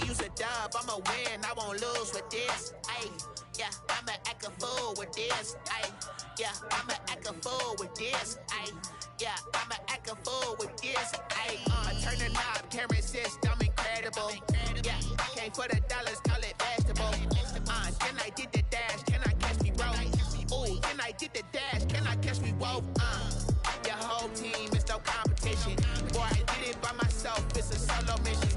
use a dub, I'ma win, I won't lose with this. Ayy, yeah, I'ma act a fool with this. Ayy, yeah, I'ma act a fool with this. Ayy, yeah, I'ma act a fool with this. Ayy, turn the knob, camera assist, I'm incredible. Yeah, came for the dollars, call it vegetable. Then I did the dash, can I catch me, bro? Ooh, then I did the dash, can I catch me, whoa? Your whole team is no competition. Boy, I did it by myself, it's a solo mission.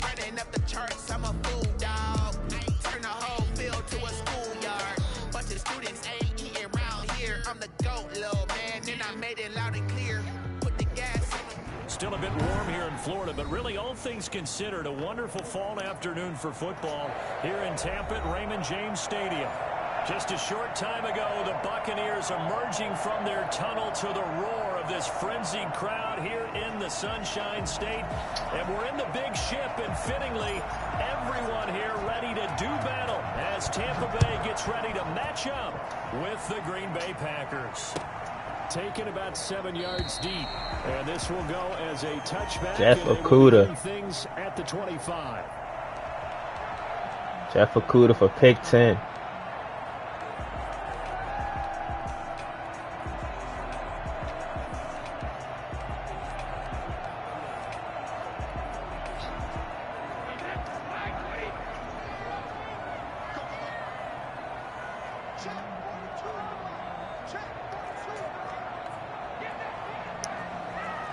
Running up the charts, I'm a fool, dog. Turn the whole field to a schoolyard. Bunch of students ain't eating around here. I'm the GOAT, little man, and I made it loud and clear. Put the gas in. Still a bit warm here in Florida, but really all things considered, a wonderful fall afternoon for football here in Tampa at Raymond James Stadium. Just a short time ago, the Buccaneers emerging from their tunnel to the roar of this frenzied crowd here in the Sunshine State. And we're in the big ship, and fittingly, everyone here ready to do battle as Tampa Bay gets ready to match up with the Green Bay Packers. Taken about 7 yards deep, and this will go as a touchback. Jeff Okudah. Things at the 25. Jeff Okudah for pick 10.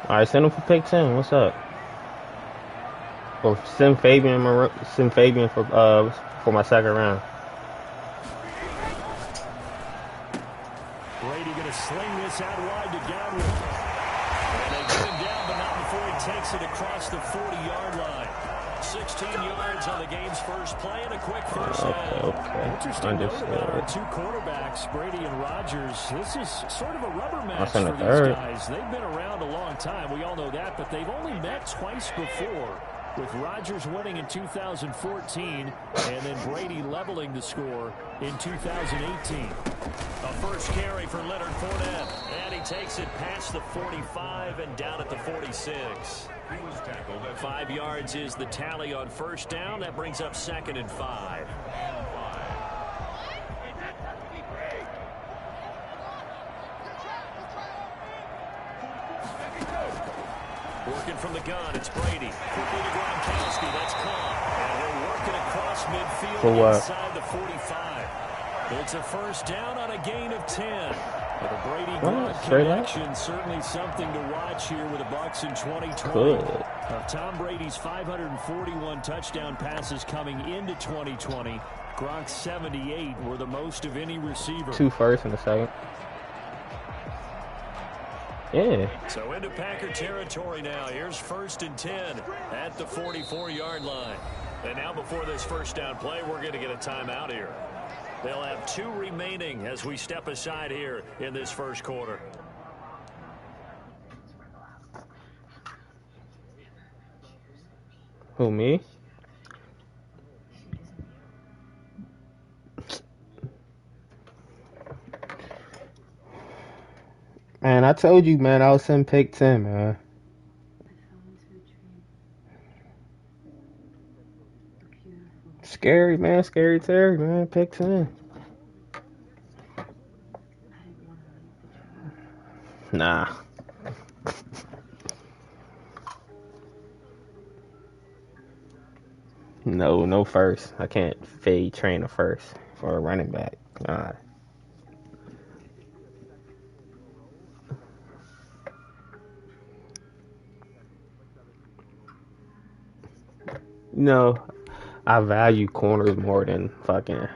All right, send him for pick 10. What's up? Or send Fabian for my second round. Brady going to sling this out wide to Godwin. And they get him down, but not before he takes it across the 40-yard line. 16 yards on the game's first play and a quick first down. Okay. Interesting note about our two quarterbacks, Brady and Rodgers. This is sort of a rubber match for these guys. They've been around a long time. We all know that, but they've only met twice before, with Rodgers winning in 2014 and then Brady leveling the score in 2018. A first carry for Leonard Fournette, and he takes it past the 45 and down at the 46. 5 yards is the tally on first down. That brings up 2nd and 5. Working from the gun, it's Brady. Quickly to Gronkowski, that's caught. And they're working across midfield inside the 45. It's a first down on a gain of 10. But the Brady-Gronk connection, certainly something to watch here with the Bucs in 2020. Of Tom Brady's 541 touchdown passes coming into 2020, Gronk's 78 were the most of any receiver. 2 first and a second. Yeah. So into Packer territory now. Here's 1st and 10 at the 44-yard line. And now before this first down play, we're going to get a timeout here. They'll have 2 remaining as we step aside here in this first quarter. Who, me? Man, I told you, man, I was in pick 10, man. Scary, man. Scary Terry, man. Pick 10. Nah. No first. I can't fade train a first for a running back. Nah. No, I value corners more than fucking,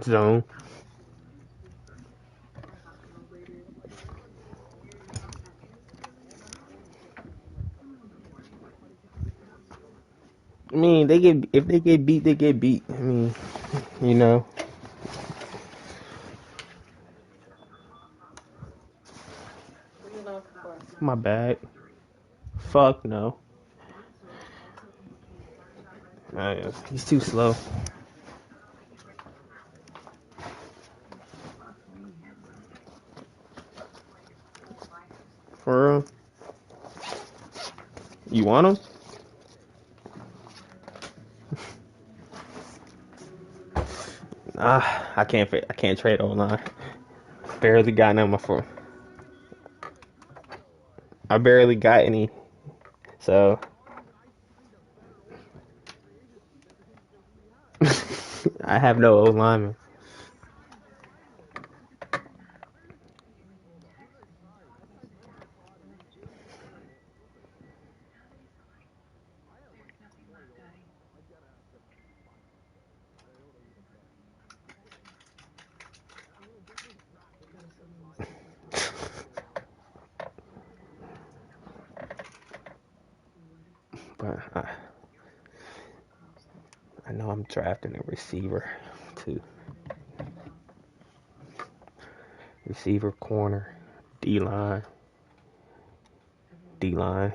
zone. I mean, mean, if they get beat, they get beat. I mean, you know. My bad. Fuck no. He's too slow. For real? You want him? I can't trade online. Barely got none before. I barely got any. So I have no O lineman. But I know I'm drafting a receiver too. Receiver, corner, D-line. D-line.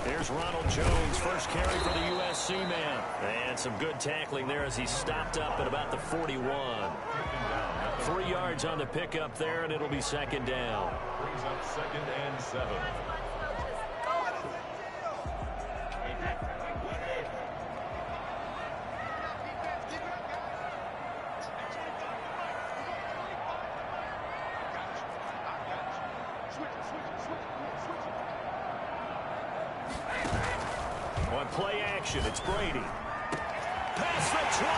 Here's Ronald Jones, first carry for the USC man. And some good tackling there as he stopped up at about the 41. 3 yards on the pickup there, and it'll be second down. Brings up 2nd and 7. On play action, it's Brady. Past the 20.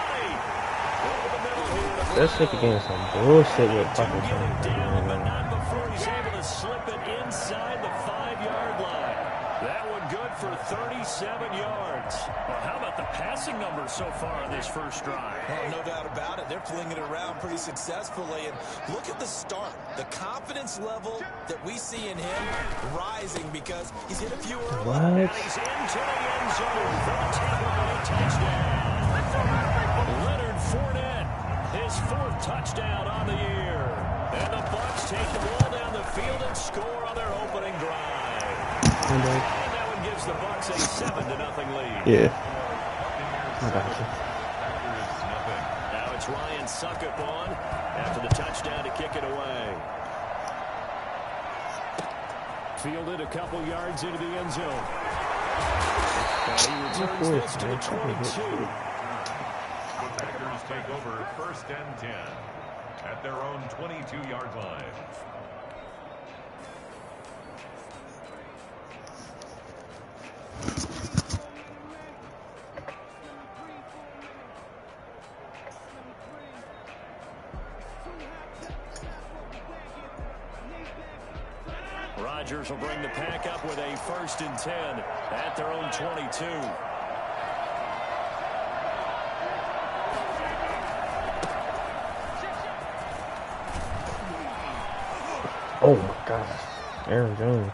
Over the middle here. That shit again some bullshit with fucking Get him down, but not before he's able to slip it inside the 5-yard line. That one good for 37 yards. Well, how about the passing numbers so far on this first drive? Oh, no doubt about it. They're flinging it around pretty successfully. And look at the start. The confidence level that we see in him rising because he's hit a few early. What? And he's into the end zone for a Tampa Bay touchdown. Leonard Fournette, his 4th touchdown on the year. And the Bucs take the ball down the field and score on their opening drive. And that one gives the Bucs a 7-0 lead. Yeah. I got you. Now it's Ryan Suckup on after the touchdown to kick it away. Fielded a couple yards into the end zone. And he returns this to the 22. Packers take over 1st and 10 at their own 22-yard line. Rodgers will bring the pack up with a 1st and 10 at their own 22. Oh my gosh. Aaron Jones.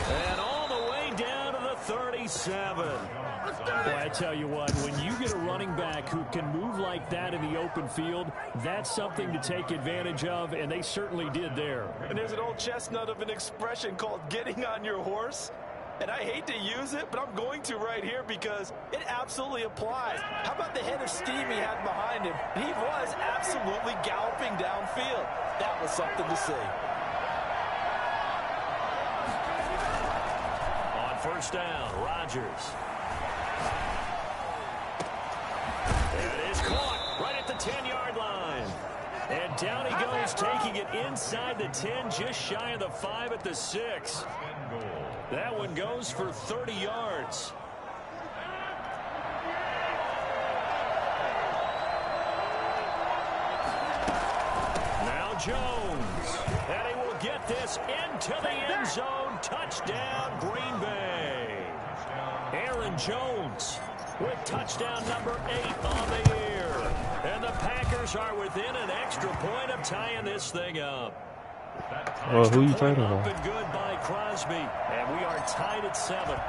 And all the way down to the 30. 27. Well, I tell you what, when you get a running back who can move like that in the open field, that's something to take advantage of, and they certainly did there. And there's an old chestnut of an expression called getting on your horse. And I hate to use it, but I'm going to right here because it absolutely applies. How about the head of steam he had behind him? He was absolutely galloping downfield. That was something to see. On first down, Rodgers. It is caught right at the 10-yard line. And down he goes, taking it inside the 10, just shy of the 5 at the 6. That one goes for 30 yards. Now Jones. And he will get this into the end zone. Touchdown, Green Bay. Aaron Jones with touchdown number 8 on the year. And the Packers are within an extra point of tying this thing up. Well, who are you talking about? Up and good by Crosby, and we are tied at 7.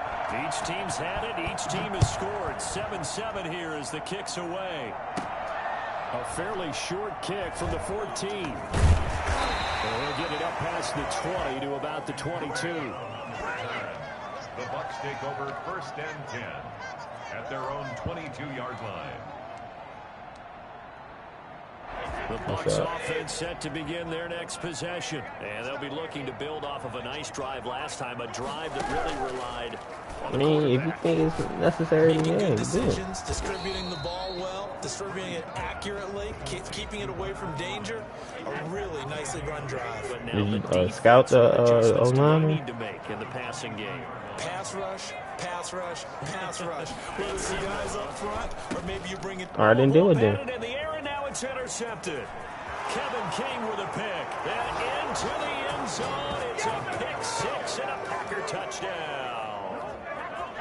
Each team's had it. Each team has scored. 7-7 here as the kick's away. A fairly short kick from the 14. And they'll get it up past the 20 to about the 22. The Bucks take over first and 10 at their own 22-yard line. The Bucks offense set to begin their next possession. And they'll be looking to build off of a nice drive last time, a drive that really relied on the I mean, if you think it's necessary, Making yeah, good do it. decisions, distributing the ball well, distributing it accurately, keeping it away from danger. A really nicely run drive. But now Did you the defense, scout the what adjustments do they O-line? need to make in the passing game? Pass rush, pass rush, pass ruch. Whether it's the guys up front, or maybe you bring it. All right, then do it then. Batted in the air, and now it's intercepted. Kevin King with a pick. And into the end zone. It's a pick 6 and a Packer touchdown.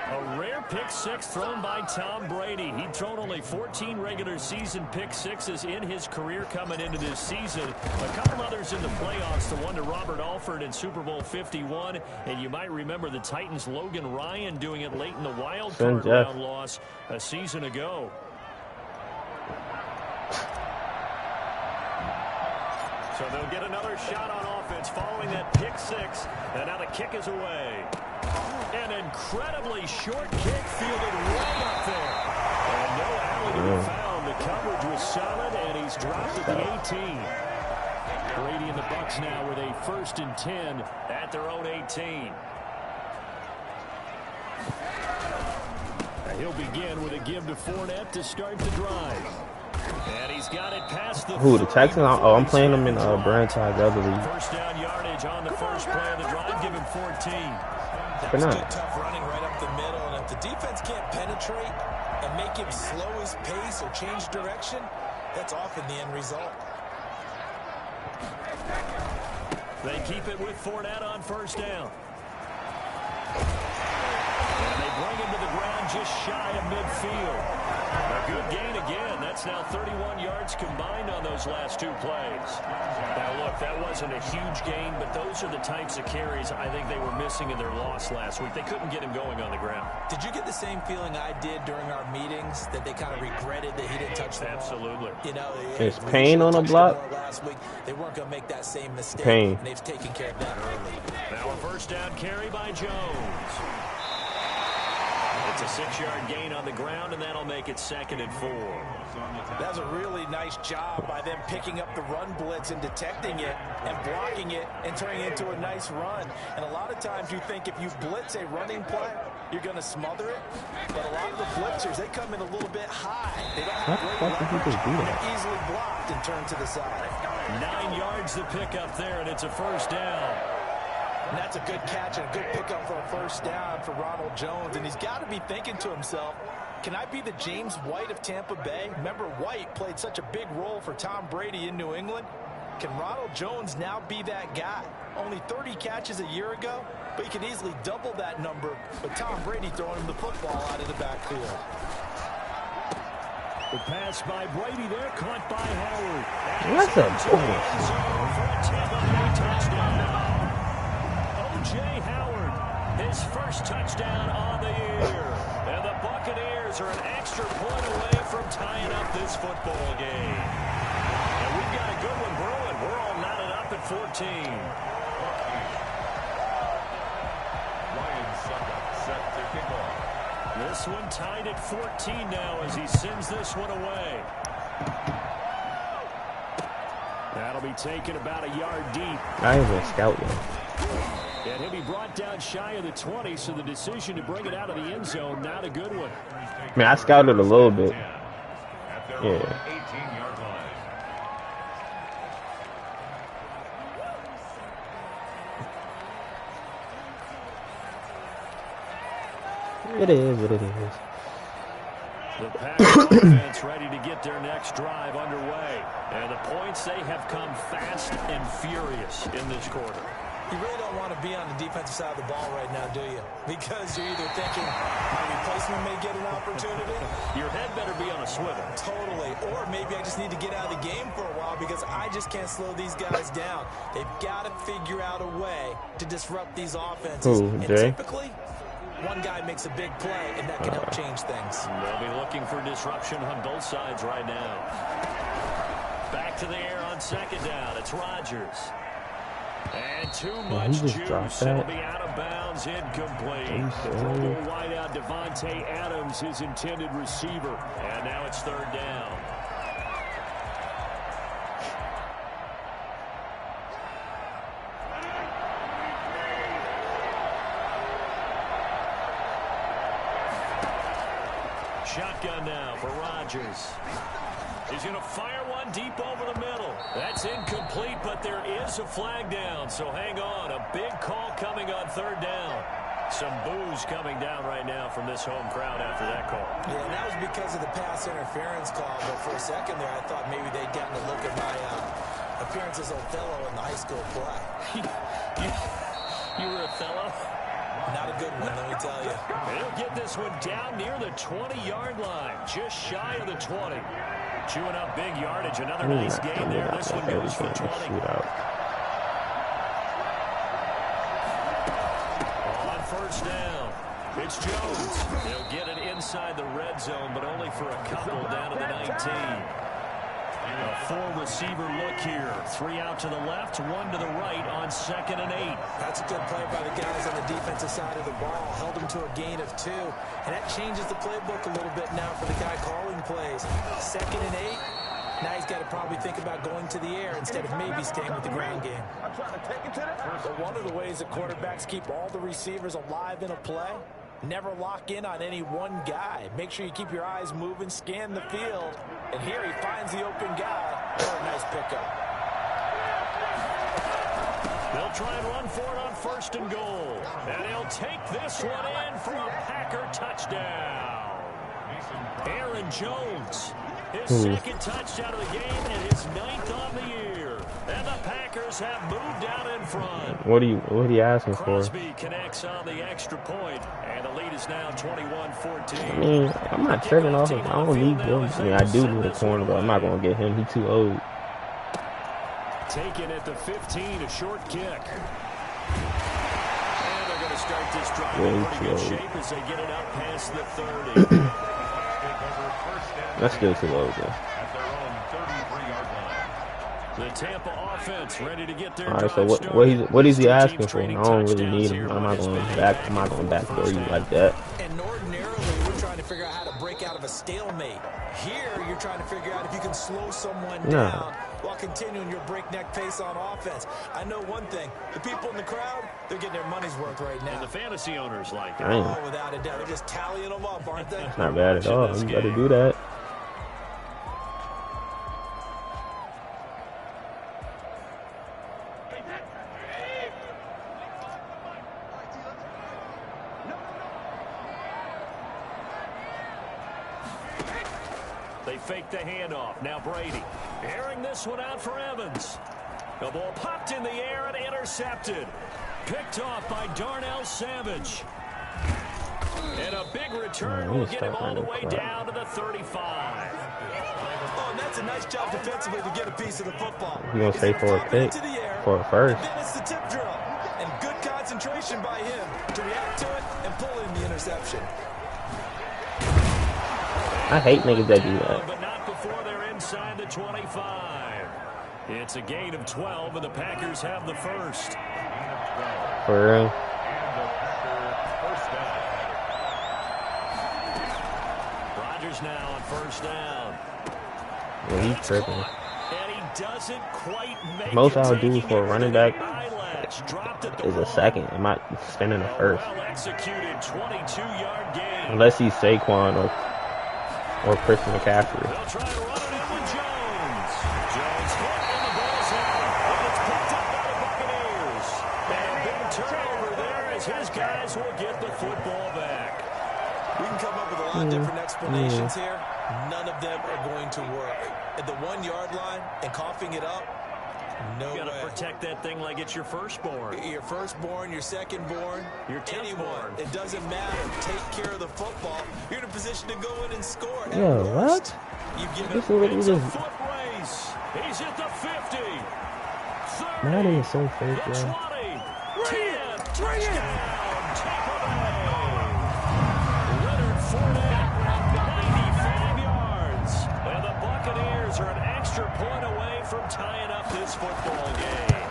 A rare pick 6 thrown by Tom Brady. He'd thrown only 14 regular season pick 6s in his career coming into this season. A couple others in the playoffs, the one to Robert Alford in Super Bowl 51. And you might remember the Titans' Logan Ryan doing it late in the wild card round loss a season ago. So they'll get another shot on offense following that pick 6. And now the kick is away. An incredibly short kick fielded way up there. And no alley to be found. The coverage was solid, and he's dropped at the 18. Brady and the Bucks now with a 1st and 10 at their own 18. He'll begin with a give to Fournette to start the drive. And he's got it past the Who, the Texans? Oh, I'm playing them in Brand Tide, the other league. First down yardage on the first play of the drive. Give him 14. That was good, tough running right up the middle. And if the defense can't penetrate and make him slow his pace or change direction, that's often the end result. They keep it with Fournette on first down. And they bring him to the ground just shy of midfield. A good gain again. That's now 31 yards combined on those last 2 plays. Now, look, that wasn't a huge gain, but those are the types of carries I think they were missing in their loss last week. They couldn't get him going on the ground. Did you get the same feeling I did during our meetings, that they kind of regretted that he didn't touch the ball? Absolutely. You know, Is Payne on a block? Last week, they weren't going to make that same mistake. Payne. And they've taken care of that early. Now a first down carry by Jones. It's a 6-yard gain on the ground, and that'll make it 2nd and 4. That was a really nice job by them picking up the run blitz and detecting it and blocking it and turning it into a nice run. And a lot of times you think if you blitz a running play, you're going to smother it. But a lot of the blitzers, they come in a little bit high. They don't have great leverage. They're easily blocked and turned to the side. 9 yards to pick up there, and it's a first down. And that's a good catch and a good pickup for a first down for Ronald Jones. And he's got to be thinking to himself, can I be the James White of Tampa Bay? Remember, White played such a big role for Tom Brady in New England. Can Ronald Jones now be that guy? Only 30 catches a year ago, but he could easily double that number with Tom Brady throwing him the football out of the backfield. The pass by Brady there, caught by Howard. That's a for a Tampa Bay touchdown. O.J. Howard his first touchdown on the year. And the Buccaneers are an extra point away from tying up this football game. And we've got a good one brewing. We're all knotted up at 14. Ryan Succop set to kick off. This one tied at 14 now as he sends this one away. That'll be taken about a yard deep. I ain't even scout yet. And he'll be brought down shy of the 20, so the decision to bring it out of the end zone, not a good one. I mean, I scouted a little bit. At their Yeah. own 18-yard line. It is what it is. The Packers offense ready to get their next drive underway. And the points, they have come fast and furious in this quarter. You really don't want to be on the defensive side of the ball right now, do you? Because you're either thinking my replacement may get an opportunity. Your head better be on a swivel. Totally. Or maybe I just need to get out of the game for a while because I just can't slow these guys down. They've got to figure out a way to disrupt these offenses. Who, and Jay? typically, one guy makes a big play, and that can help change things. They'll be looking for disruption on both sides right now. Back to the air on second down. It's Rodgers. And too much juice. It'll be out of bounds, incomplete. The Pro Bowl wideout Devontae Adams, his intended receiver. And now it's third down. Shotgun now for Rodgers. He's going to fire one deep over the middle. That's incomplete, but there is a flag down, so hang on. A big call coming on third down. Some boos coming down right now from this home crowd after that call. Yeah, and that was because of the pass interference call, but for a second there I thought maybe they'd gotten a look at my appearance as Othello in the high school play. You were Othello? Not a good one, let me tell you. They'll get this one down near the 20-yard line, just shy of the 20. Chewing up big yardage. Another nice game there. This one goes for 20. On first down, it's Jones. He'll get it inside the red zone, but only for a couple down to the 19. A four-receiver look here. 3 out to the left, 1 to the right on 2nd and 8. That's a good play by the guys on the defensive side of the ball. Held him to a gain of 2. And that changes the playbook a little bit now for the guy calling plays. 2nd and 8. Now he's got to probably think about going to the air instead of maybe staying with the ground game. But one of the ways that quarterbacks keep all the receivers alive in a play, never lock in on any one guy. Make sure you keep your eyes moving, scan the field. And here he finds the open guy. What a nice pickup. They'll try and run for it on 1st and goal. And he'll take this one in for a Packer touchdown. Aaron Jones, his second touchdown of the game and his 9th on the year. And the Packers have moved out in front. What are you asking for? Crosby connects on the extra point, and the lead is now 21-14. I mean, I'm not tripping off him. I don't need him. I mean, I do need a corner, but I'm not going to get him. He's too old. Taken at the 15, a short kick. And they're going to start this drive in pretty good shape as they get it up past the 30. That's still too low, though. At their own 33-yard line. The Tampa offense ready to get their All right, drive so what is he asking for? I don't really need him. I'm not going backdoor you like that. And ordinarily, we're trying to figure out how to break out of a stalemate. Here, you're trying to figure out if you can slow someone down while continuing your breakneck pace on offense. I know one thing. The people in the crowd, they're getting their money's worth right now. And the fantasy owners like it. Oh, without a doubt. They're just tallying them up, aren't they? Not bad at all. You better do that. They fake the handoff. Now Brady airing this one out for Evans. The ball popped in the air and intercepted. Picked off by Darnell Savage. And a big return will get him all the way down to the 35. Oh, and that's a nice job defensively to get a piece of the football. You going to say for a pick? For a first? Then it's the tip drill. And good concentration by him to react to it and pull in the interception. I hate niggas that do that. But not before they're inside the 25. It's a gain of 12, and the Packers have the first. For real. Rodgers now on first down. Yeah, he's tripping. And he doesn't quite make Most it, I'll do for a running back is a second. I'm not spending a first. Well-executed 22-yard gain. Unless he's Saquon or Christian McCaffrey. They'll try to run it in with Jones. Jones hit and the ball's out. It's picked up by the Buccaneers. And a big turnover there as his guys will get the football back. We can come up with a lot of different explanations here. None of them are going to work. At the 1-yard line and coughing it up, no way. You got to protect that thing like it's your firstborn. Your firstborn, your secondborn, your anyone. It doesn't matter. Take care of the football. You're in a position to go in and score. Yo, what? You give This it is a foot race. He's at the 50. 30, That is so fake, the bro. 20, 10, touchdown, Tampa Bay. Leonard Fournette, 95 yards. And the Buccaneers are an extra point away from tying up this football game.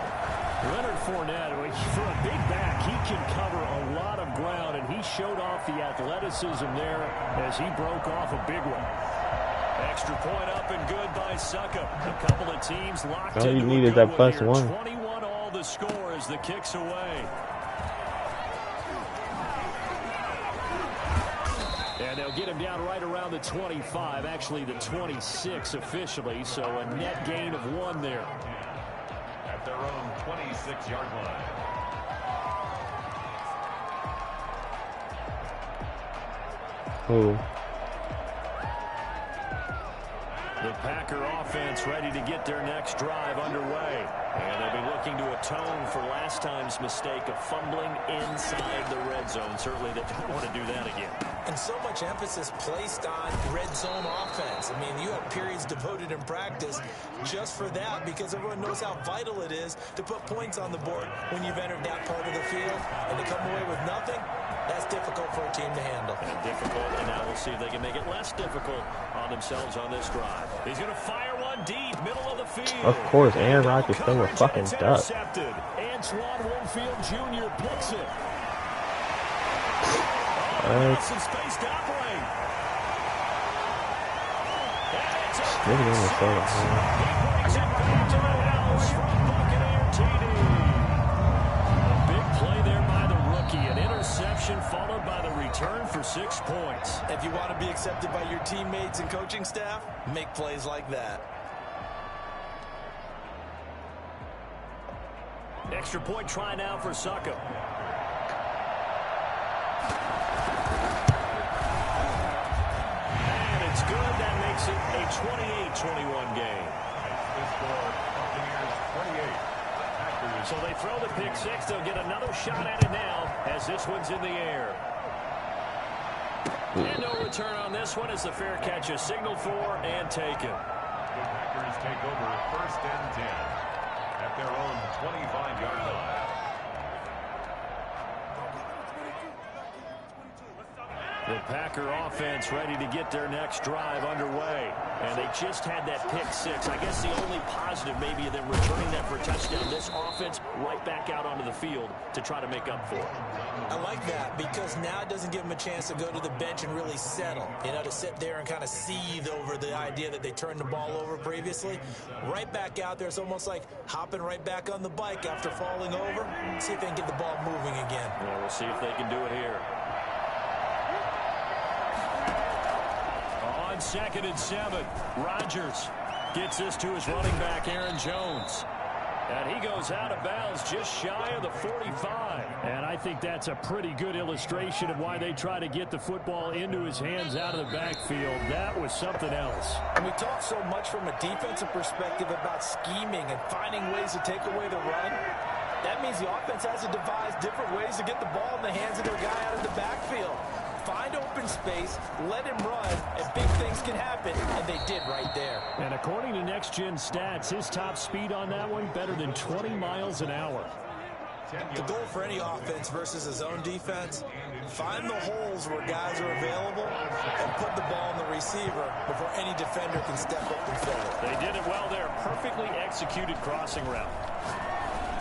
Leonard Fournette, for a big back, he can cover a lot of ground, and he showed off the athleticism there as he broke off a big one. Extra point up and good by Succop. A couple of teams locked All you into need a is good that one +1. here. 21 all the score as the kick's away. And they'll get him down right around the 25, actually the 26 officially, so a net gain of 1 there. At their own 26-yard line. Ooh. The Packer offense ready to get their next drive underway. And they'll be looking to atone for last time's mistake of fumbling inside the red zone. Certainly they don't want to do that again. And so much emphasis placed on red zone offense. I mean, you have periods devoted in practice just for that because everyone knows how vital it is to put points on the board when you've entered that part of the field. And to come away with nothing, that's difficult for a team to handle. And difficult, and now we'll see if they can make it less difficult on themselves on this drive. He's going to fire one deep, middle of the field. Of course, Aaron Rodgers still a fucking duck. Antoine Winfield Jr. picks it. Some space to operate. Maybe in the show. He brings it back to the house from Buccaneer TD. A big play there by the rookie. An interception followed by the return for 6 points. If you want to be accepted by your teammates and coaching staff, make plays like that. Extra point try now for Succop. And it's good. That makes it a 28-21 game. The score, Buccaneers 28. Packers. So they throw the pick six. They'll get another shot at it now as this one's in the air. And no return on this one as the fair catch is signaled for and taken. The Packers take over 1st and 10 at their own 25-yard line. The Packer offense ready to get their next drive underway. And they just had that pick six. I guess the only positive maybe of them returning that for a touchdown. This offense right back out onto the field to try to make up for it. I like that because now it doesn't give them a chance to go to the bench and really settle. You know, to sit there and kind of seethe over the idea that they turned the ball over previously. Right back out there, it's almost like hopping right back on the bike after falling over. See if they can get the ball moving again. Well, we'll see if they can do it here. On 2nd and 7, Rodgers gets this to his running back, Aaron Jones. And he goes out of bounds just shy of the 45. And I think that's a pretty good illustration of why they try to get the football into his hands out of the backfield. That was something else. And we talk so much from a defensive perspective about scheming and finding ways to take away the run. That means the offense has to devise different ways to get the ball in the hands of their guy out of the backfield. Find open space, let him run, and big things can happen, and they did right there. And according to Next Gen Stats, his top speed on that one better than 20 miles an hour. The goal for any offense versus a zone defense, find the holes where guys are available and put the ball in the receiver before any defender can step up and fill it. They did it well there. Perfectly executed crossing route.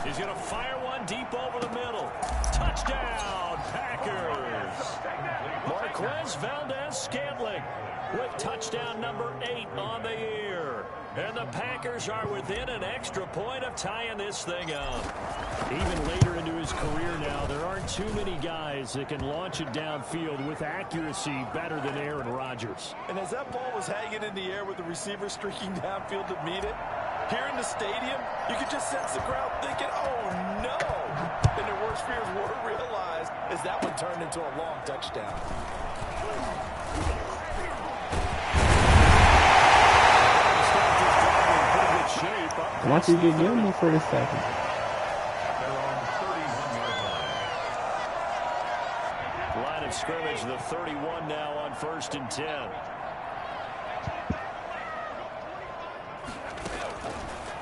He's going to fire one deep over the middle. Touchdown, Packers. Marquez Valdez-Scantling with touchdown number 8 on the year. And the Packers are within an extra point of tying this thing up. Even later into his career now, there aren't too many guys that can launch it downfield with accuracy better than Aaron Rodgers. And as that ball was hanging in the air with the receiver streaking downfield to meet it, here in the stadium, you could just sense the crowd thinking, oh, no. And their worst fears were realized as that one turned into a long touchdown. Once you get Gilmore for the second. Line of scrimmage, the 31 now on 1st and 10.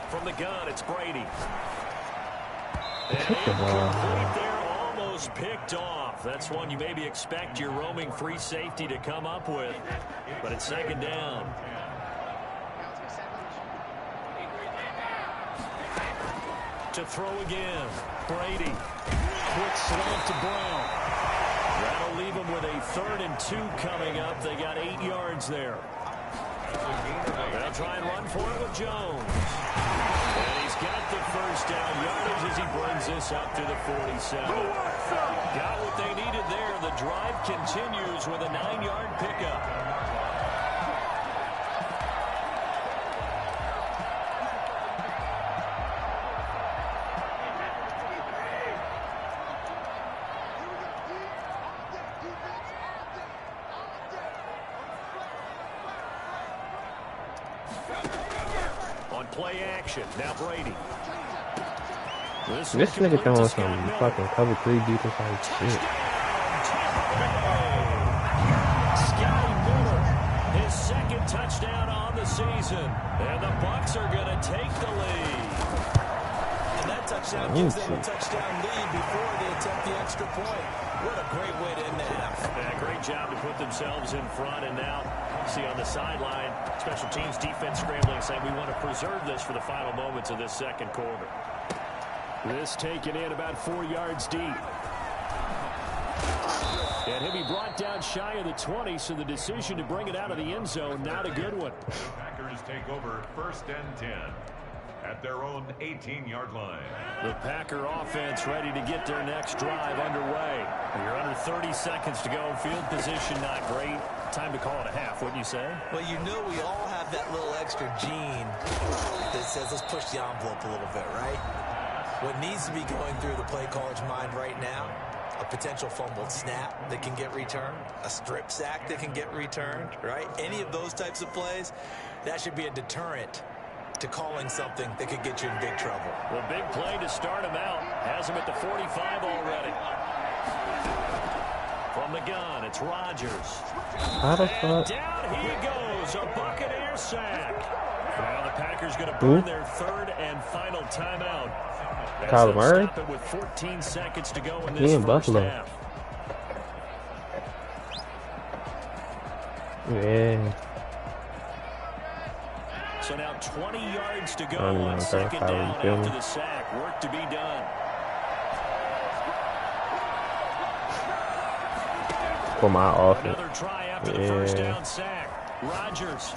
From the gun, it's Brady. And there, almost picked off. That's one you maybe expect your roaming free safety to come up with. But it's 2nd down. To throw again. Brady. Quick slant to Brown. That'll leave them with a 3rd and 2 coming up. They got 8 yards there. They'll try and run for it with Jones. And he's got the 1st down yardage as he brings this up to the 47. Got what they needed there. The drive continues with a 9-yard pickup. Play action. Now Brady. This nigga throwing some fucking cover 3 defense like shit. Scotty Miller, his 2nd touchdown on the season. And the Bucs are going to take the lead. And that touchdown gives them a touchdown lead before they attempt the extra point. What a great way to end the half. Yeah, great job to put themselves in front. And now, see on the sideline, special teams defense scrambling, saying we want to preserve this for the final moments of this 2nd quarter. This taken in about 4 yards deep. And he'll be brought down shy of the 20, so the decision to bring it out of the end zone, not a good one. The Packers take over 1st and 10 at their own 18-yard line. The Packer offense ready to get their next drive underway. You're under 30 seconds to go. Field position not great. Time to call it a half, wouldn't you say? Well, you know we all have that little extra gene that says let's push the envelope a little bit, right? What needs to be going through the play caller's mind right now, a potential fumbled snap that can get returned, a strip sack that can get returned, right? Any of those types of plays, that should be a deterrent to calling something that could get you in big trouble. The big play to start him out. Has him at the 45 already. From the gun, it's Rodgers. How the fuck? Down he goes. A Buccaneer sack. Now the Packers going to burn their 3rd and final timeout. Kyler Murray? Stop it with 14 seconds to go in this first half. Yeah. So now 20 yards to go on 2nd down after the sack. Work to be done. For my offense. Another try after the 1st down sack. Rodgers.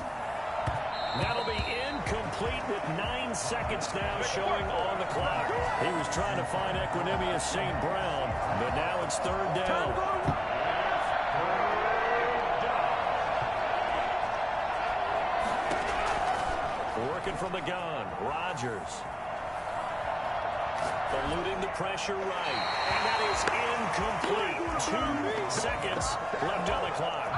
That'll be incomplete with 9 seconds now showing on the clock. He was trying to find Equanimeous St. Brown, but now it's 3rd down. Working from the gun, Rodgers. Eluding the pressure right. And that is incomplete. 2 seconds left on the clock.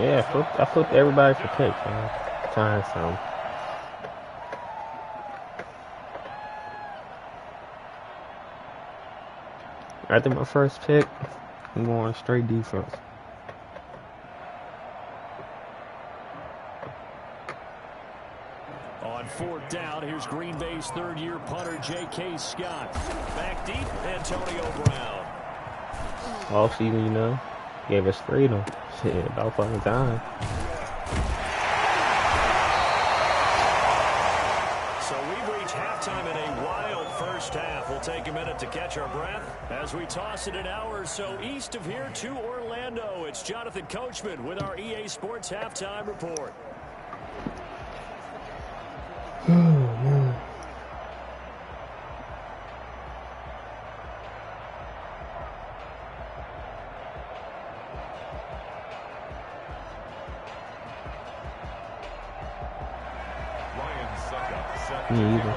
Yeah, I flipped everybody for picks, man. Trying some. After my first pick, I'm going straight defense. On on 4th down. Here's Green Bay's third-year punter, J.K. Scott. Back deep, Antonio Brown. All season, you know, gave us freedom. Shit, about fucking time. So we've reached halftime in a wild first half. We'll take a minute to catch our breath as we toss it an hour or so east of here to Orlando. It's Jonathan Coachman with our EA Sports Halftime Report. Oh, man. Ryan Suckup set. Me either.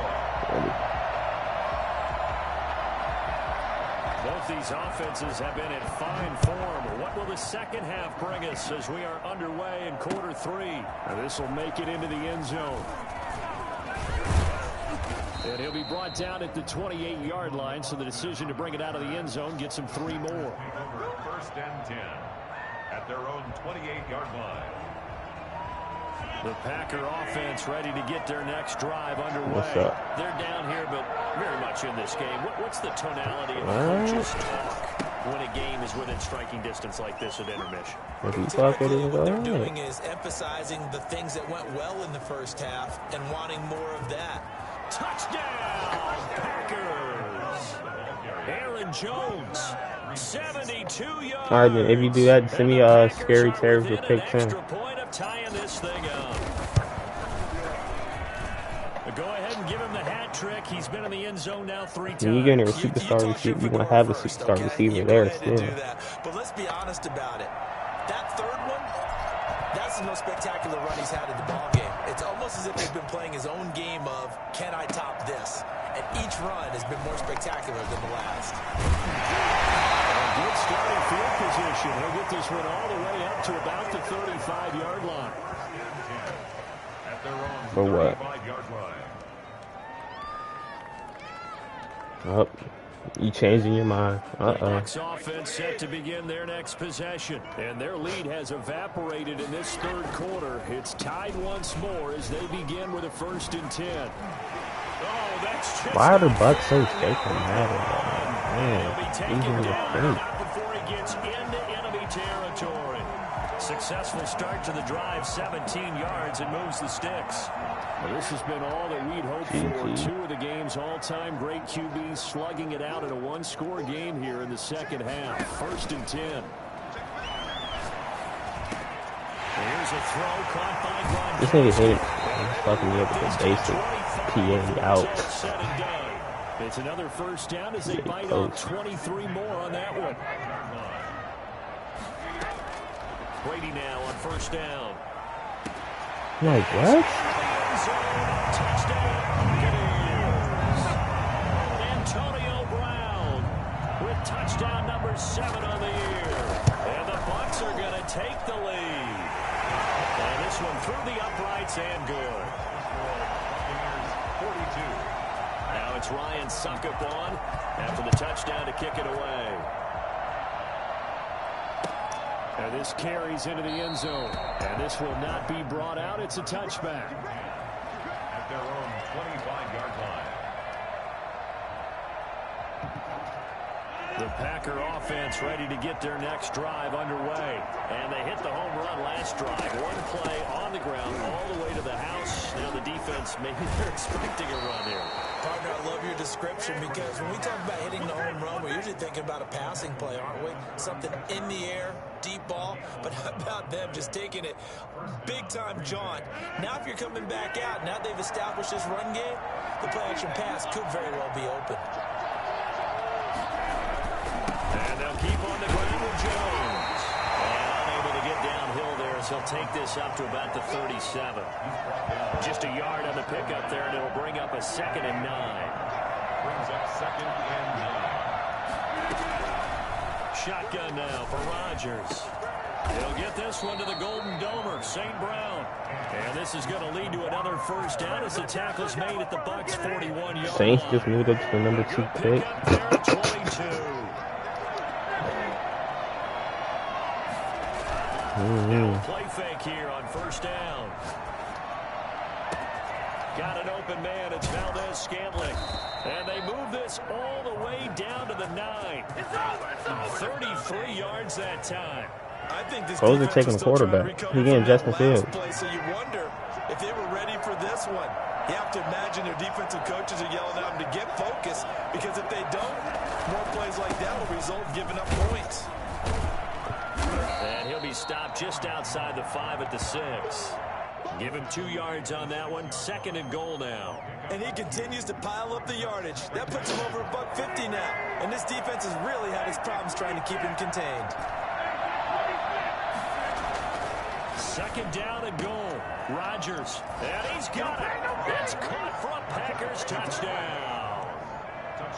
Both these offenses have been in fine form. What will the second half bring us as we are underway in quarter 3? Now this will make it into the end zone. And he'll be brought down at the 28-yard line, so the decision to bring it out of the end zone gets him 3 more. Over 1st and 10 at their own 28-yard line. The Packer offense ready to get their next drive underway. What's up? They're down here, but very much in this game. What's the tonality of coaches' talk when a game is within striking distance like this at intermission? Typically, what they're doing is emphasizing the things that went well in the first half and wanting more of that. Touchdown, Packers! Aaron Jones, 72 yards. All right, then, if you do that, send me Scary Terrors with pick 10. Extra point of tying this thing up. Go ahead and give him the hat trick. He's been in the end zone now 3 times. When you get a superstar receiver, you're going to have a superstar receiver there still. But let's be honest about it. That third one, that's the most spectacular run he's had in the ballgame. It's almost as if he's been playing his own game of, can I top this? And each run has been more spectacular than the last. Good starting field position. He'll get this one all the way up to about the 35-yard line. At their own For what? 35-yard line. Oh, you changing your mind. Bucs offense set to begin their next possession. And their lead has evaporated in this third quarter. It's tied once more as they begin with a 1st and 10. Oh, that's just Why are the Bucs so fake on that? He'll be Man, taken even down the not before he gets into enemy territory. Successful start to the drive, 17 yards, and moves the sticks. Well, this has been all that we'd hoped for. 2 of the game's all-time great QBs slugging it out in a 1-score game here in the second half. 1st and 10. Here's a throw caught by Gronk. This nigga hit it. He's fucking me up with the basic PA out. It's another 1st down as they bite off 23 more on that one. Brady now on 1st down. Like, what? Touchdown Buccaneers. Antonio Brown with touchdown number 7 on the year. And the Bucs are going to take the lead. And this one through the uprights and good. 42. Now it's Ryan Suckup on after the touchdown to kick it away. And this carries into the end zone. And this will not be brought out. It's a touchback. At their own 25-yard line. The Packer offense ready to get their next drive underway. And they hit the home run last drive. 1 play on the ground all the way to the house. Now the defense, maybe they're expecting a run here. Partner, I love your description because when we talk about hitting the home run, we're usually thinking about a passing play, aren't we? Something in the air, deep ball. But how about them just taking it big-time jaunt? Now if you're coming back out, now they've established this run game, the play-action pass could very well be open. And they'll keep on the ground with Jones. And unable to get downhill there as he'll take this up to about the 37. Just a yard on the pickup there, and it'll bring up a 2nd and 9. Brings up 2nd and 9. Shotgun now for Rodgers. He'll get this one to the Golden Domer, St. Brown. And this is going to lead to another 1st down as the tackle's made at the Bucs' 41-yard line. Saints just moved up to the number 2 pick. Play fake here on 1st down. Got an open man. It's Valdez-Scantling. And they move this all the way down to the 9. 33 yards that time. I think this Bosa taking the quarterback. He getting Justin Fields. So you wonder if they were ready for this one. You have to imagine their defensive coaches are yelling at them to get focused, because if they don't, more plays like that will result in giving up points. And he'll be stopped just outside the 5 at the 6. Give him 2 yards on that one. 2nd and goal now. And he continues to pile up the yardage. That puts him over $150 now. And this defense has really had its problems trying to keep him contained. 2nd down and goal. Rodgers. And he's got it. It's caught for a Packers touchdown.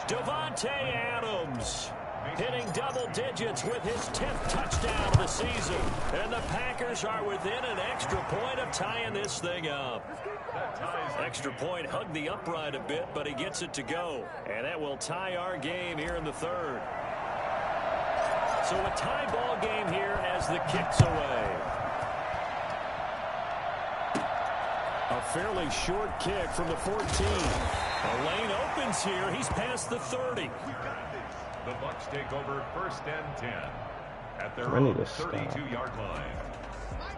Davante Adams hitting double digits with his 10th touchdown of the season. And the Packers are within an extra point of tying this thing up. Extra point hugged the upright a bit, but he gets it to go. And that will tie our game here in the 3rd. So a tie ball game here as the kick's away. A fairly short kick from the 14. A lane opens here. He's past the 30. The Bucs take over 1st and 10 at their own 32-yard line.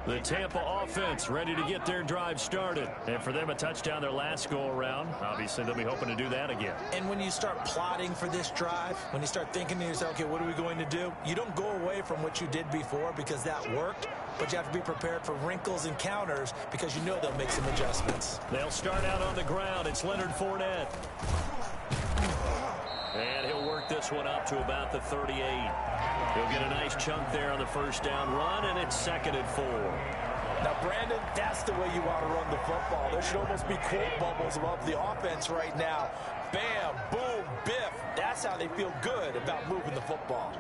The Tampa offense ready to get their drive started. And for them, a touchdown their last go-around. Obviously, they'll be hoping to do that again. And when you start plotting for this drive, when you start thinking to yourself, okay, what are we going to do? You don't go away from what you did before because that worked. But you have to be prepared for wrinkles and counters because you know they'll make some adjustments. They'll start out on the ground. It's Leonard Fournette. And he'll work this one up to about the 38. He'll get a nice chunk there on the 1st down run, and it's 2nd and 4. Now, Brandon, that's the way you want to run the football. There should almost be quote bubbles above the offense right now. Bam, boom, biff. That's how they feel good about moving the football.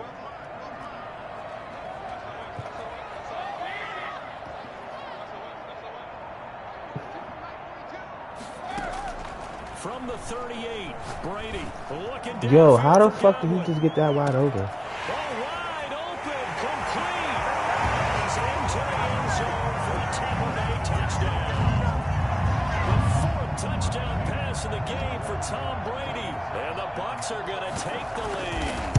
From the 38, Brady looking down. Yo, how the fuck did he just get that wide open? Wide open, complete. He's into the end zone for a Tampa Bay touchdown. The 4th touchdown pass of the game for Tom Brady. And the Bucs are going to take the lead.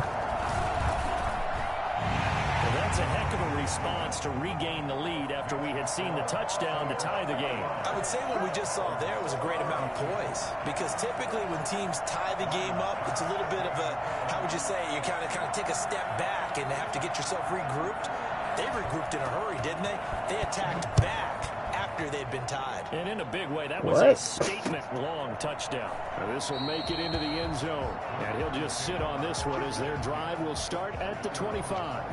Well, that's a heck of a response to regain the lead after we had seen the touchdown to tie the game. I would say what we just saw there was a great amount of poise, because typically when teams tie the game up, it's a little bit of a, how would you say, you kind of take a step back and have to get yourself regrouped. They regrouped in a hurry, didn't they? They attacked back after they'd been tied. And in a big way, that was a statement-long touchdown. This will make it into the end zone. And he'll just sit on this one as their drive will start at the 25.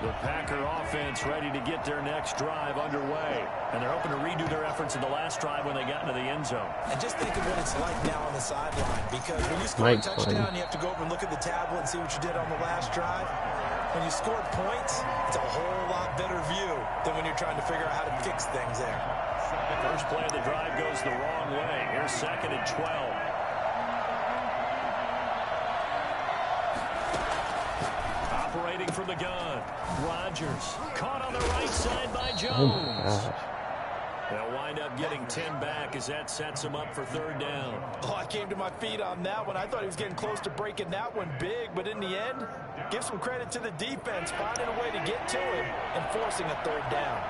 The Packer offense ready to get their next drive underway. And they're hoping to redo their efforts in the last drive when they got into the end zone. And just think of what it's like now on the sideline, because when you score a touchdown, you have to go over and look at the tablet and see what you did on the last drive. When you scored points, it's a whole lot better view than when you're trying to figure out how to fix things there. First play of the drive goes the wrong way. Here's 2nd and 12. Operating from the gun, Rodgers caught on the right side by Jones. They'll wind up getting 10 back as that sets them up for 3rd down. Oh, I came to my feet on that one. I thought he was getting close to breaking that one big, but in the end, give some credit to the defense, finding a way to get to him and forcing a 3rd down.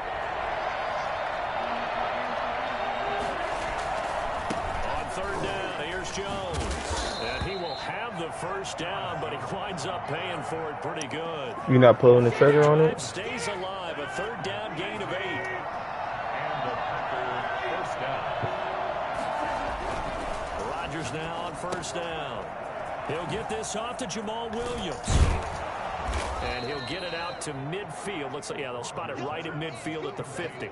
On 3rd down, here's Jones. And he will have the 1st down, but he winds up paying for it pretty good. You're not pulling the trigger on it? Stays alive, a 3rd down gain of 8. And the Packer 1st down. Rodgers now on 1st down. He'll get this off to Jamal Williams. And he'll get it out to midfield. Looks like, yeah, they'll spot it right at midfield at the 50.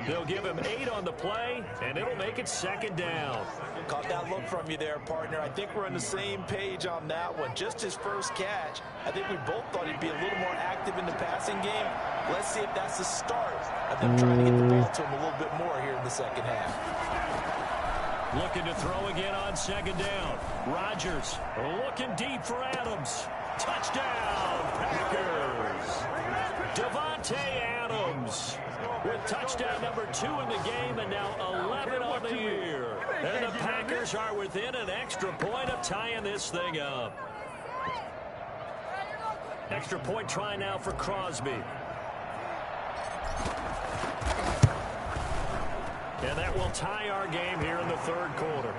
They'll give him 8 on the play, and it'll make it 2nd down. Caught that look from you there, partner. I think we're on the same page on that one. Just his first catch. I think we both thought he'd be a little more active in the passing game. Let's see if that's the start of them trying to get the ball to him a little bit more here in the 2nd half. Looking to throw again on 2nd down. Rodgers looking deep for Adams. Touchdown, Packers. Davante Touchdown number 2 in the game, and now 11 on the year. And the Packers are within an extra point of tying this thing up. Extra point try now for Crosby. And that will tie our game here in the third quarter.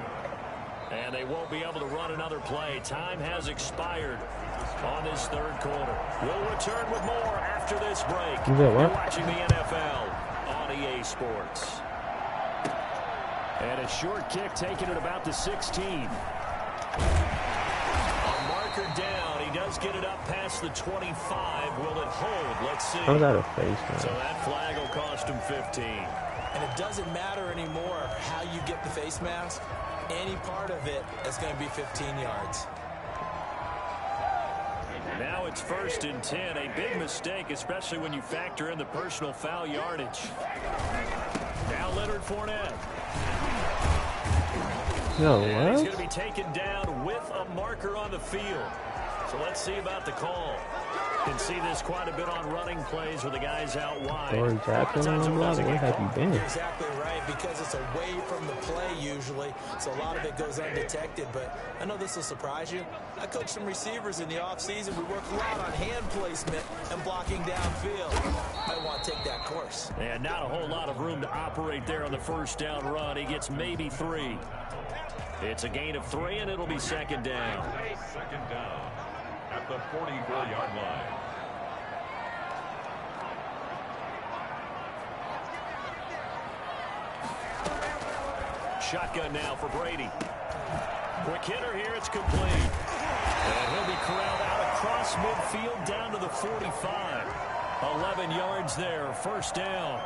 And they won't be able to run another play. Time has expired on this third quarter. We'll return with more after this break. You're watching the NFL on EA Sports. And a short kick taken at about the 16. A marker down. He does get it up past the 25. Will it hold? Let's see. I'm not a face, man. So that flag will cost him 15. And it doesn't matter anymore how you get the face mask. Any part of it is going to be 15 yards. Now it's 1st and 10. A big mistake, especially when you factor in the personal foul yardage. Now Leonard Fournette. No, and he's what? going to be taken down with a marker on the field. So let's see about the call. You can see this quite a bit on running plays with the guys out wide. Corey Jackson on the block. Where have you been? You're exactly right, because it's away from the play usually, so a lot of it goes undetected. But I know this will surprise you. I coached some receivers in the offseason. We worked a lot on hand placement and blocking downfield. I want to take that course. And not a whole lot of room to operate there on the first down run. He gets maybe 3. It's a gain of 3, and it'll be 2nd down. 2nd down at the 44-yard line. Shotgun now for Brady. Quick hitter here. It's complete. And he'll be corralled out across midfield down to the 45. 11 yards there. 1st down.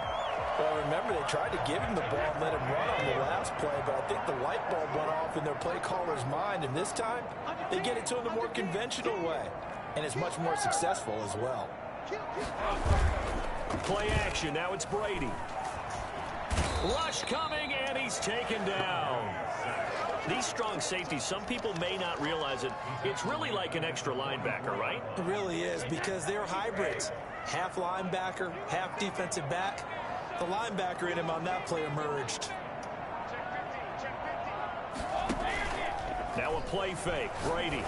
Well, remember, they tried to give him the ball and let him run on the last play, but I think the light bulb went off in their play caller's mind, and this time they get it to him the more conventional way, and it's much more successful as well. Play action. Now it's Brady. Rush coming, and he's taken down. These strong safeties, some people may not realize it. It's really like an extra linebacker, right? It really is, because they're hybrids. Half linebacker, half defensive back. The linebacker in him on that play emerged. Now a play fake. Brady.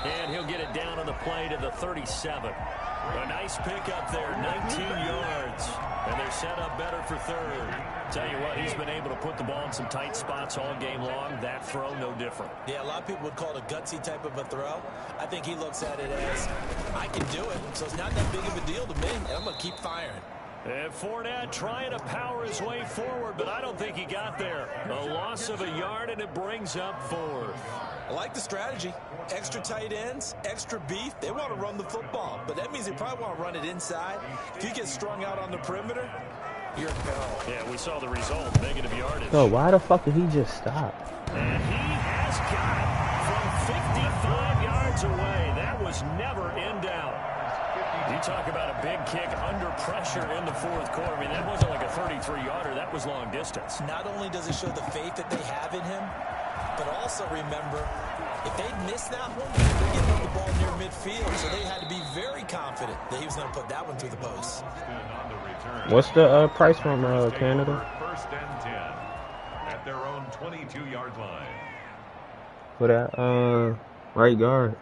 And he'll get it down on the play to the 37. A nice pickup there, 19 yards. And they're set up better for 3rd. Tell you what, he's been able to put the ball in some tight spots all game long. That throw, no different. Yeah, a lot of people would call it a gutsy type of a throw. I think he looks at it as, I can do it, so it's not that big of a deal to me, and I'm going to keep firing. And Fournette trying to power his way forward, but I don't think he got there. A loss of a yard, and it brings up 4th. I like the strategy. Extra tight ends, extra beef. They want to run the football, but that means they probably want to run it inside. If you get strung out on the perimeter, you're gone. Yeah, we saw the result, negative yardage. So why the fuck did he just stop? And he has got it from 55 yards away. That was never in doubt. You talk about a big kick under pressure in the 4th quarter. I mean, that wasn't like a 33-yarder. That was long distance. Not only does it show the faith that they have in him, but also remember, if they'd missed that one, they're getting on the ball near midfield, so they had to be very confident that he was going to put that one through the post. What's the price from Canada? 1st and 10 at their own 22-yard line. For that right guard.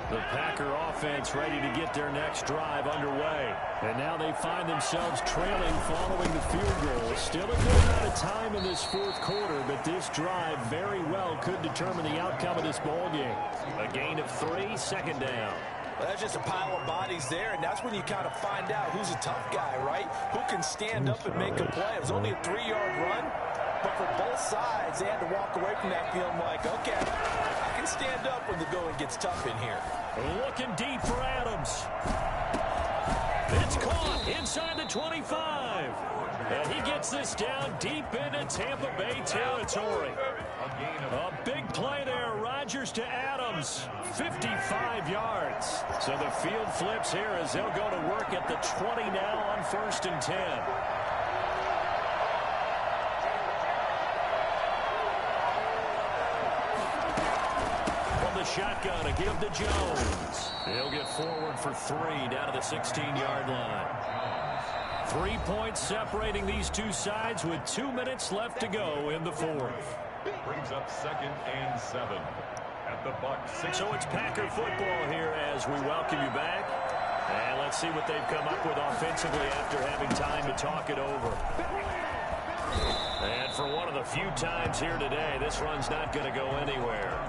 The Packer offense ready to get their next drive underway. And now they find themselves trailing following the field goal. Still a good amount of time in this 4th quarter, but this drive very well could determine the outcome of this ball game. A gain of 3, 2nd down. Well, that's just a pile of bodies there, and that's when you kind of find out who's a tough guy, right? Who can stand up and make a play. It was only a 3-yard run, but for both sides, they had to walk away from that feeling like, okay, I can stand up when the going gets tough in here. Looking deep for Adams. It's caught inside the 25. And he gets this down deep into Tampa Bay territory. A big play there. Rodgers to Adams. 55 yards. So the field flips here as they'll go to work at the 20 now on 1st and 10. Shotgun, a give to Jones. He'll get forward for 3 down to the 16-yard line. 3 points separating these two sides with 2 minutes left to go in the fourth. Brings up 2nd and 7 at the Bucks. So it's Packer football here as we welcome you back. And let's see what they've come up with offensively after having time to talk it over. And for one of the few times here today, this run's not going to go anywhere.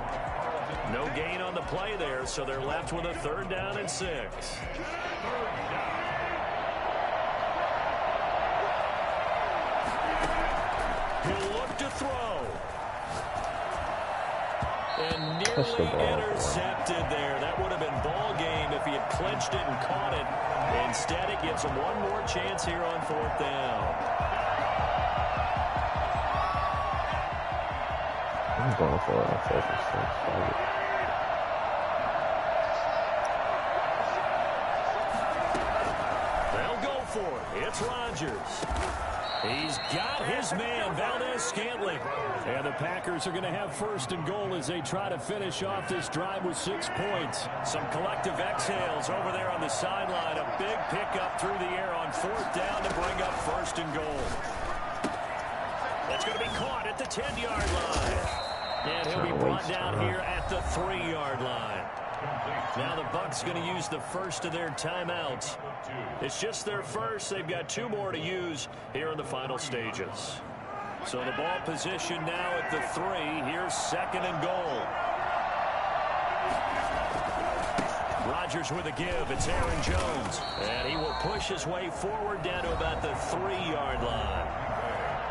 No gain on the play there, so they're left with a 3rd down and 6. He'll look to throw. And nearly intercepted there. That would have been ball game if he had clinched it and caught it. Instead, it gives him one more chance here on 4th down. I'm going for it on 1st and 6. They'll go for it. It's Rodgers. He's got his man, Valdes-Scantling. And the Packers are going to have 1st and goal as they try to finish off this drive with 6 points. Some collective exhales over there on the sideline. A big pickup through the air on 4th down to bring up 1st and goal. That's going to be caught at the 10-yard line. And he'll be brought down here at the 3-yard line. Now the Bucs going to use the first of their timeouts. It's just their first. They've got 2 more to use here in the final stages. So the ball position now at the 3. Here's 2nd and goal. Rodgers with a give. It's Aaron Jones. And he will push his way forward down to about the 3-yard line.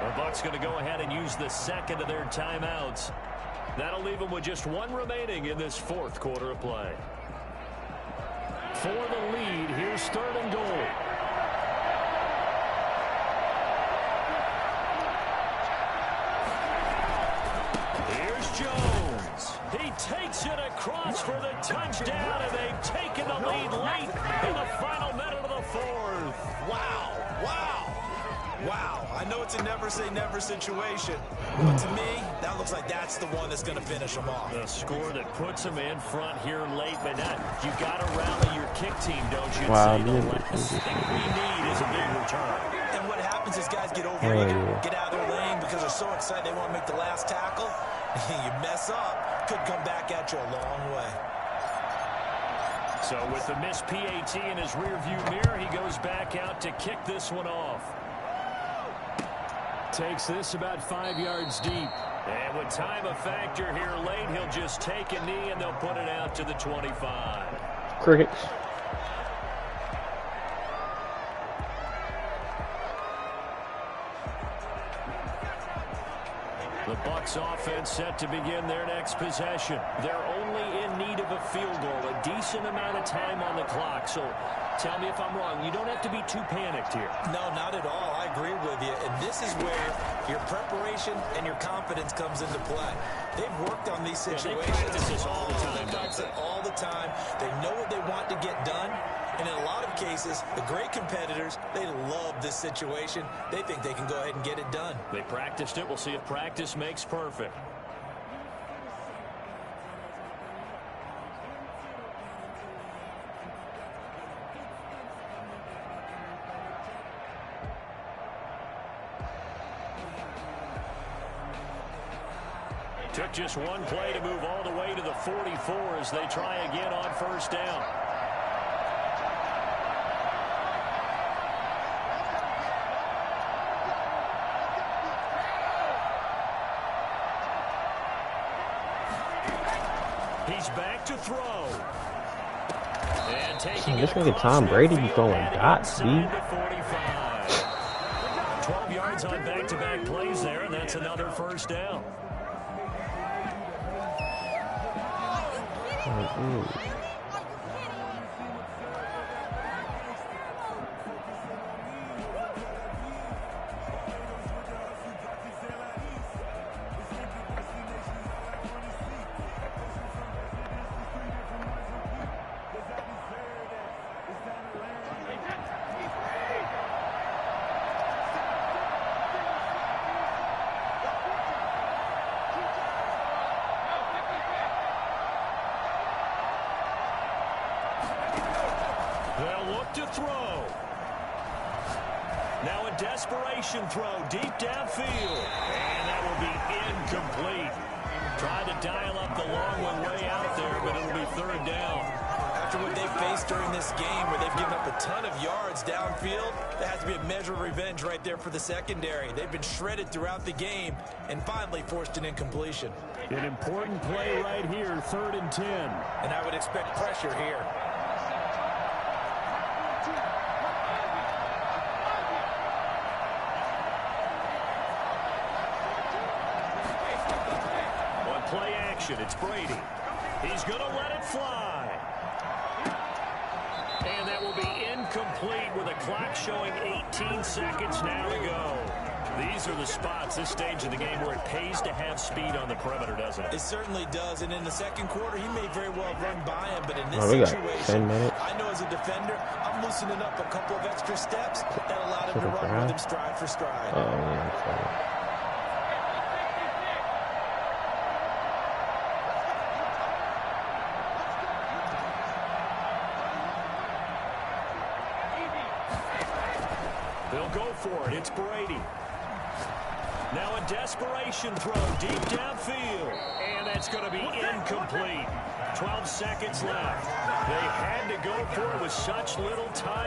The Bucs going to go ahead and use the 2nd of their timeouts. That'll leave them with just 1 remaining in this 4th quarter of play. For the lead, here's 3rd and goal. Here's Jones. He takes it across for the touchdown, and they've taken the lead late in the final minute of the 4th. Wow, wow. Wow, I know it's a never-say-never situation, but to me, that looks like that's the one that's going to finish them off. The score that puts them in front here late, but not. You got to rally your kick team, don't you? Wow, the last thing we need is a big return. And what happens is guys get overeager, get out of their lane because they're so excited they want to make the last tackle. You mess up, could come back at you a long way. So with the missed PAT in his rearview mirror, he goes back out to kick this one off. Takes this about 5 yards deep. And with time a factor here late, he'll just take a knee and they'll put it out to the 25. Crickets. The Bucs offense set to begin their next possession. They're only in need of a field goal, a decent amount of time on the clock. So tell me if I'm wrong. You don't have to be too panicked here. No, not at all. I agree with you. And this is where your preparation and your confidence comes into play. They've worked on these situations. They practice this all the time. They practice it all the time. They know what they want to get done. And in a lot of cases, the great competitors, they love this situation. They think they can go ahead and get it done. They practiced it. We'll see if practice makes perfect. Took just one play to move all the way to the 44 as they try again on 1st down. He's back to throw. And taking this nigga Tom Brady be throwing dots, dude. 12 yards on back-to-back plays there, and that's another 1st down. They'll look to throw. Now a desperation throw deep downfield. And that will be incomplete. Tried to dial up the long one way out there, but it'll be third down. After what they faced during this game where they've given up a ton of yards downfield, that has to be a measure of revenge right there for the secondary. They've been shredded throughout the game and finally forced an incompletion. An important play right here, 3rd and 10. And I would expect pressure here. On play action, it's Brady. He's going to let it fly. And that will be incomplete with a clock showing 18 seconds now to go. These are the spots, this stage of the game, where it pays to have speed on the perimeter, doesn't it? It certainly does. And in the second quarter, he may very well run by him. But in this we got situation, 10 minutes. I know as a defender, I'm loosening up a couple of extra steps that allowed him to run with him stride for stride. Oh, yeah, sorry. They'll go for it. It's Brady. Now a desperation throw deep downfield. And that's going to be incomplete. 12 seconds left. They had to go for it with such little time.